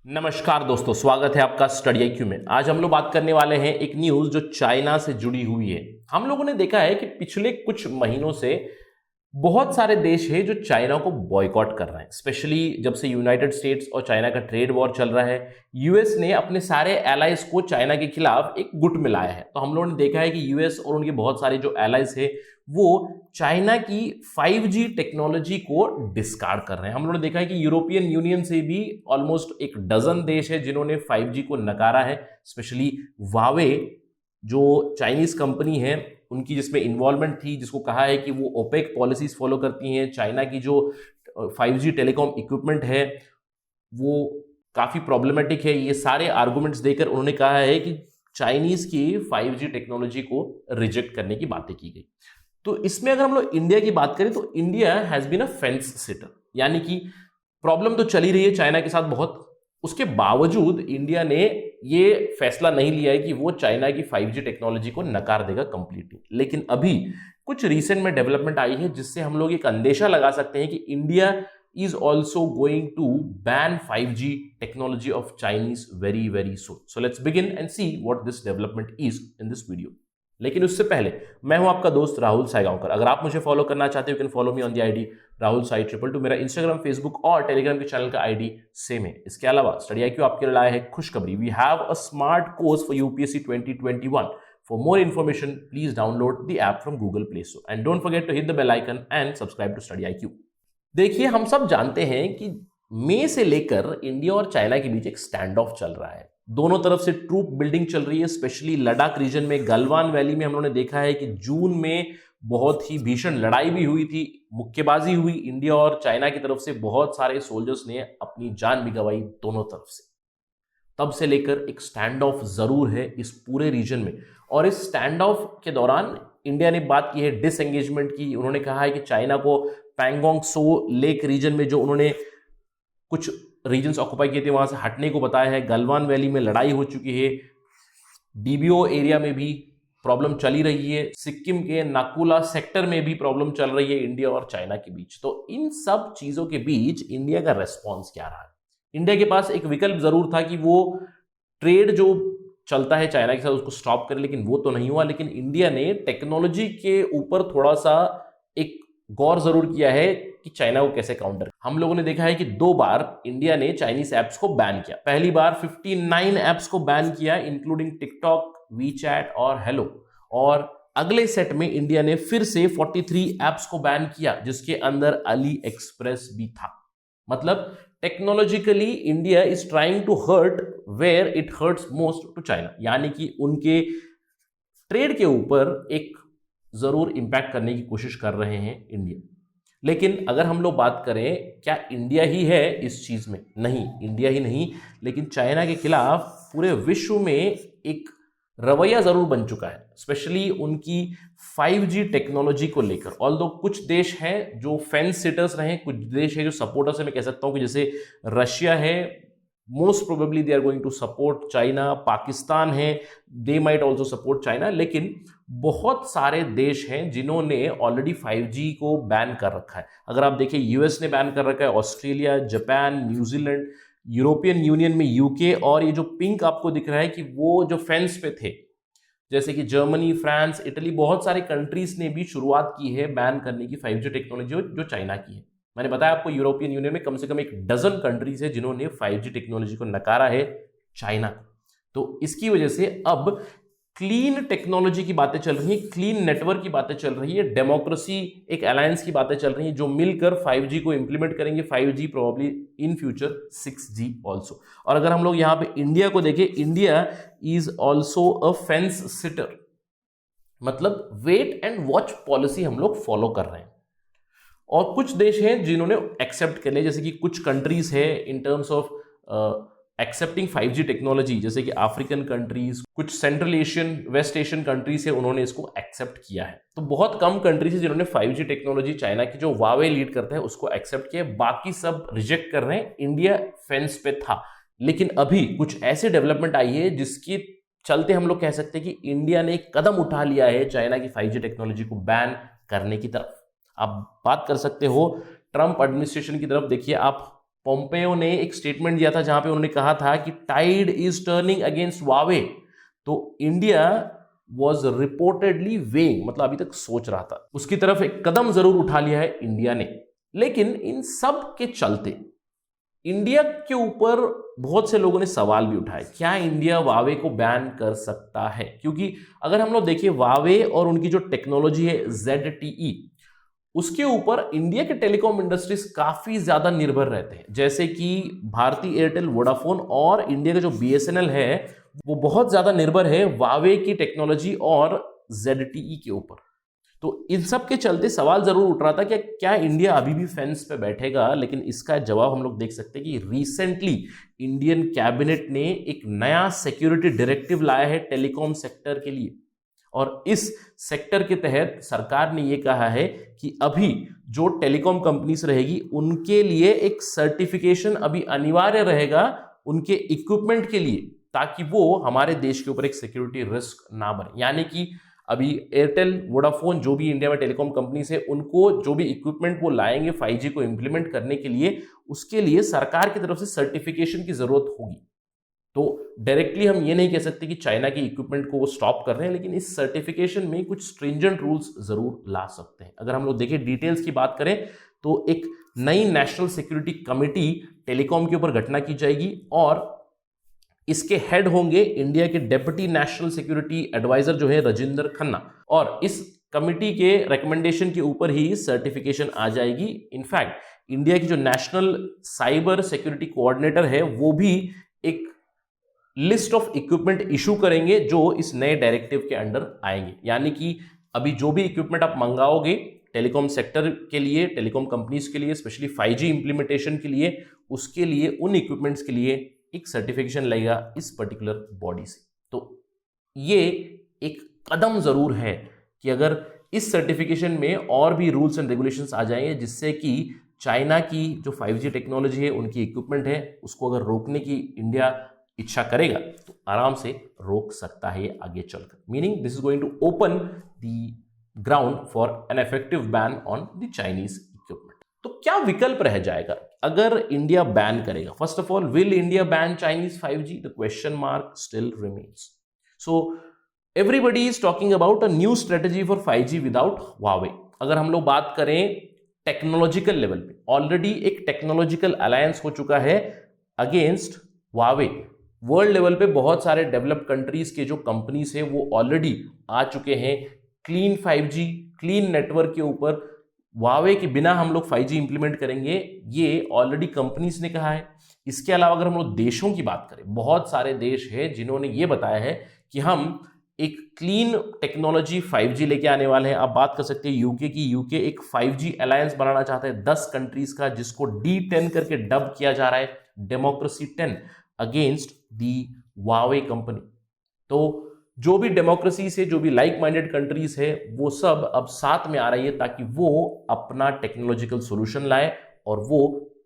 नमस्कार दोस्तों, स्वागत है आपका स्टडी IQ में। आज हम लोग बात करने वाले हैं एक न्यूज जो चाइना से जुड़ी हुई है। हम लोगों ने देखा है कि पिछले कुछ महीनों से बहुत सारे देश हैं जो चाइना को बॉयकॉट कर रहे हैं, स्पेशली जब से यूनाइटेड स्टेट्स और चाइना का ट्रेड वॉर चल रहा है। यूएस ने अपने सारे एलाइज को चाइना के खिलाफ एक गुट में लाया है। तो हम लोगों ने देखा है कि यूएस और उनके बहुत सारे जो एलाइज है वो चाइना की 5G टेक्नोलॉजी को डिस्कार्ड कर रहे हैं। हम लोगों ने देखा है कि यूरोपियन यूनियन से भी ऑलमोस्ट एक डजन देश है जिन्होंने 5G को नकारा है, स्पेशली वावे जो चाइनीज कंपनी है उनकी जिसमें इन्वॉल्वमेंट थी, जिसको कहा है कि वो ओपेक पॉलिसीज फॉलो करती हैं। चाइना की जो 5G टेलीकॉम इक्विपमेंट है वो काफ़ी प्रॉब्लमेटिक है। ये सारे आर्गुमेंट्स देकर उन्होंने कहा है कि चाइनीज की 5G टेक्नोलॉजी को रिजेक्ट करने की बातें की गई। तो इसमें अगर हम लोग इंडिया की बात करें तो India has been a fence sitter, यानी कि प्रॉब्लम तो चली रही है चाइना के साथ बहुत, उसके बावजूद इंडिया ने ये फैसला नहीं लिया है कि वो चाइना की 5G टेक्नोलॉजी को नकार देगा कंप्लीटली। लेकिन अभी कुछ रिसेंट में डेवलपमेंट आई है जिससे हम लोग एक अंदेशा लगा सकते हैं कि India is also going to ban 5G technology of Chinese very soon. So let's begin and see what this development is in this video. लेकिन उससे पहले मैं हूं आपका दोस्त राहुल साईगांवकर। अगर आप मुझे फॉलो करना चाहते हो you can follow me on the ID Rahul Sai 222। मेरा इंस्टाग्राम, फेसबुक और टेलीग्राम के चैनल का आईडी सेम है। इसके अलावा स्टडी IQ आपके लिए लाया है खुशखबरी। We have a smart course for UPSC 2021। For more information, please download the app from Google Play Store and don't forget to hit the bell icon and subscribe to Study IQ. देखिए, हम सब जानते हैं कि मई से लेकर India और China के बीच एक स्टैंड ऑफ चल रहा है। दोनों तरफ से ट्रूप बिल्डिंग चल रही है, स्पेशली लद्दाख रीजन में गलवान वैली में हम लोगों ने देखा है कि जून में बहुत ही भीषण लड़ाई भी हुई थी, मुक्केबाजी हुई। इंडिया और चाइना की तरफ से बहुत सारे सोल्जर्स ने अपनी जान भी गंवाई दोनों तरफ से। तब से लेकर एक स्टैंड ऑफ जरूर है इस पूरे रीजन में, और इस स्टैंड ऑफ के दौरान इंडिया ने बात की है डिसएंगेजमेंट की। उन्होंने कहा है कि चाइना को पैंगोंग सो लेक रीजन में जो उन्होंने कुछ रीजन्स ऑक्युपाई किए थे वहां से हटने को बताया है। गलवान वैली में लड़ाई हो चुकी है, DBO एरिया में भी प्रॉब्लम चली रही है, सिक्किम के नाकुला सेक्टर में भी प्रॉब्लम चल रही है इंडिया और चाइना के बीच। तो इन सब चीजों के बीच इंडिया का रेस्पॉन्स क्या रहा? इंडिया के पास एक विकल्प जरूर था कि वो ट्रेड जो चलता है चाइना के साथ उसको स्टॉप करे, लेकिन वो तो नहीं हुआ। लेकिन इंडिया ने टेक्नोलॉजी के ऊपर थोड़ा सा एक गौर जरूर किया है कि चाइना को कैसे काउंटर। हम लोगों ने देखा है कि 2 बार इंडिया ने चाइनीज ऐप्स को बैन किया। पहली बार 59 ऐप्स को बैन किया, इंक्लूडिंग टिकटॉक, वीचैट और हेलो। और अगले सेट में इंडिया ने फिर से 43 ऐप्स को बैन किया, जिसके अंदर अली एक्सप्रेस भी था। मतलब technologically India is trying to hurt where it hurts most to China, यानी कि उनके ट्रेड के ऊपर एक जरूर इंपैक्ट करने की कोशिश कर रहे हैं इंडिया। लेकिन अगर हम लोग बात करें, क्या इंडिया ही है इस चीज में? नहीं, इंडिया ही नहीं, लेकिन चाइना के खिलाफ पूरे विश्व में एक रवैया जरूर बन चुका है, स्पेशली उनकी 5G टेक्नोलॉजी को लेकर। ऑल्दो कुछ देश हैं जो फेंस सिटर्स रहे, कुछ देश है जो सपोर्टर्स है। मैं कह सकता हूं कि जैसे रशिया है, most probably they are going to support China. Pakistan है, they might also support China. लेकिन बहुत सारे देश हैं जिन्होंने ऑलरेडी 5G को बैन कर रखा है। अगर आप देखें, यूएस ने बैन कर रखा है, Australia, Japan, New Zealand, European union में यूके, और ये जो पिंक आपको दिख रहा है कि वो जो फेंस पे थे, जैसे कि जर्मनी, फ्रांस, इटली, बहुत सारे कंट्रीज ने भी शुरुआत की है बैन करने की 5G टेक्नोलॉजी जो चाइना की है। मैंने बताया आपको यूरोपियन यूनियन में कम से कम एक डजन कंट्रीज है जिन्होंने 5G टेक्नोलॉजी को नकारा है चाइना। तो इसकी वजह से अब क्लीन टेक्नोलॉजी की बातें चल रही है, क्लीन नेटवर्क की बातें चल रही है, डेमोक्रेसी एक अलायंस की बातें चल रही है जो मिलकर 5G को इंप्लीमेंट करेंगे। 5G probably in future 6G also. और अगर हम लोग यहाँ पे इंडिया को देखें, India is also a fence sitter, मतलब वेट एंड वॉच पॉलिसी हम लोग फॉलो कर रहे हैं। और कुछ देश हैं जिन्होंने एक्सेप्ट कर लिया, जैसे कि कुछ कंट्रीज है in terms of accepting 5G technology, जैसे कि अफ्रीकन कंट्रीज, कुछ central Asian, west Asian countries है, उन्होंने इसको एक्सेप्ट किया है। तो बहुत कम कंट्रीज है जिन्होंने 5G टेक्नोलॉजी चाइना की जो वावे लीड करता है उसको एक्सेप्ट किया, बाकी सब रिजेक्ट कर रहे हैं। इंडिया फेंस पे था। लेकिन अभी कुछ ऐसे डेवलपमेंट आई है जिसके चलते हम लोग कह सकते हैं कि इंडिया ने एक कदम उठा लिया है चाइना की 5G टेक्नोलॉजी को बैन करने की तरफ। आप बात कर सकते हो ट्रंप एडमिनिस्ट्रेशन की तरफ। देखिए, आप पोम्पेयो ने एक स्टेटमेंट दिया था जहां पे उन्होंने कहा था कि tide is turning against Huawei. तो इंडिया वॉज रिपोर्टेडली वेइंग, मतलब अभी तक सोच रहा था, उसकी तरफ एक कदम जरूर उठा लिया है इंडिया ने। लेकिन इन सब के चलते इंडिया के ऊपर बहुत से लोगों ने सवाल भी उठाए, क्या इंडिया वावे को बैन कर सकता है? क्योंकि अगर हम लोग देखिए वावे और उनकी जो टेक्नोलॉजी है ZTE, उसके ऊपर इंडिया के टेलीकॉम इंडस्ट्रीज काफी ज्यादा निर्भर रहते हैं। जैसे कि भारती एयरटेल, वोडाफोन और इंडिया का जो BSNL है वो बहुत ज्यादा निर्भर है वावे की टेक्नोलॉजी और ZTE के ऊपर। तो इन सब के चलते सवाल जरूर उठ रहा था कि क्या इंडिया अभी भी फेंस पे बैठेगा। लेकिन इसका जवाब हम लोग देख सकते हैं कि रिसेंटली इंडियन कैबिनेट ने एक नया सिक्योरिटी डायरेक्टिव लाया है टेलीकॉम सेक्टर के लिए, और इस सेक्टर के तहत सरकार ने यह कहा है कि अभी जो टेलीकॉम कंपनीज रहेगी उनके लिए एक सर्टिफिकेशन अभी अनिवार्य रहेगा उनके इक्विपमेंट के लिए, ताकि वो हमारे देश के ऊपर एक सिक्योरिटी रिस्क ना बने। यानी कि अभी एयरटेल, वोडाफोन, जो भी इंडिया में टेलीकॉम कंपनी से, उनको जो भी इक्विपमेंट वो लाएंगे 5G को इंप्लीमेंट करने के लिए, उसके लिए सरकार की तरफ से सर्टिफिकेशन की जरूरत होगी। तो डायरेक्टली हम ये नहीं कह सकते कि चाइना की इक्विपमेंट को वो स्टॉप कर रहे हैं, लेकिन इस सर्टिफिकेशन में कुछ स्ट्रिंजेंट रूल्स जरूर ला सकते हैं। अगर हम लोग देखें डिटेल्स की बात करें तो एक नई नेशनल सिक्योरिटी कमिटी टेलीकॉम के ऊपर गठन की जाएगी और इसके हेड होंगे इंडिया के डेप्यूटी नेशनल सिक्योरिटी एडवाइजर जो है राजेंद्र खन्ना, और इस कमिटी के रिकमेंडेशन के ऊपर ही सर्टिफिकेशन आ जाएगी। इनफैक्ट इंडिया की जो नेशनल साइबर सिक्योरिटी कोऑर्डिनेटर है वो भी एक लिस्ट ऑफ इक्विपमेंट इशू करेंगे जो इस नए डायरेक्टिव के अंडर आएंगे। यानी कि अभी जो भी इक्विपमेंट आप मंगाओगे टेलीकॉम सेक्टर के लिए, टेलीकॉम कंपनीज के लिए, स्पेशली 5G इंप्लीमेंटेशन के लिए, उसके लिए उन इक्विपमेंट्स के लिए एक सर्टिफिकेशन लगेगा इस पर्टिकुलर बॉडी से। तो ये एक कदम जरूर है कि अगर इस सर्टिफिकेशन में और भी रूल्स एंड रेगुलेशंस आ जाएंगे जिससे कि चाइना की जो 5G टेक्नोलॉजी है, उनकी इक्विपमेंट है, उसको अगर रोकने की इंडिया इच्छा करेगा तो आराम से रोक सकता है आगे चलकर। Meaning this is going to open the ground for an effective ban on the Chinese equipment. तो क्या विकल्प रह जाएगा अगर इंडिया बैन करेगा? First of all, will India ban Chinese 5G? The question mark still remains. So everybody is talking about a new strategy for 5G without Huawei. अगर हम लोग बात करें टेक्नोलॉजिकल लेवल पे, ऑलरेडी एक टेक्नोलॉजिकल अलायंस हो चुका है अगेंस्ट वावे। वर्ल्ड लेवल पे बहुत सारे डेवलप्ड कंट्रीज के जो कंपनीज है वो ऑलरेडी आ चुके हैं क्लीन 5G, क्लीन नेटवर्क के ऊपर। वावे के बिना हम लोग 5G इंप्लीमेंट करेंगे, ये ऑलरेडी कंपनीज ने कहा है। इसके अलावा अगर हम लोग देशों की बात करें, बहुत सारे देश हैं जिन्होंने ये बताया है कि हम एक क्लीन टेक्नोलॉजी 5G लेके आने वाले हैं। आप बात कर सकते हैं यूके की। यूके एक 5G अलायंस बनाना चाहता है 10 कंट्रीज का, जिसको D10 करके डब किया जा रहा है, democracy 10 against the Huawei company. तो जो भी डेमोक्रेसी से, जो भी लाइक माइंडेड कंट्रीज है, वो सब अब साथ में आ रही है ताकि वो अपना टेक्नोलॉजिकल सॉल्यूशन लाए और वो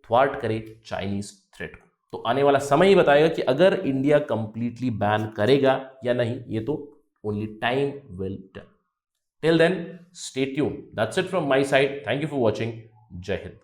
थ्वार्ट करे चाइनीज थ्रेट को। तो आने वाला समय ही बताएगा कि अगर इंडिया कंप्लीटली बैन करेगा या नहीं, ये तो only time will tell. Till then stay tuned. That's it from my side. Thank you for watching. जय हिंद।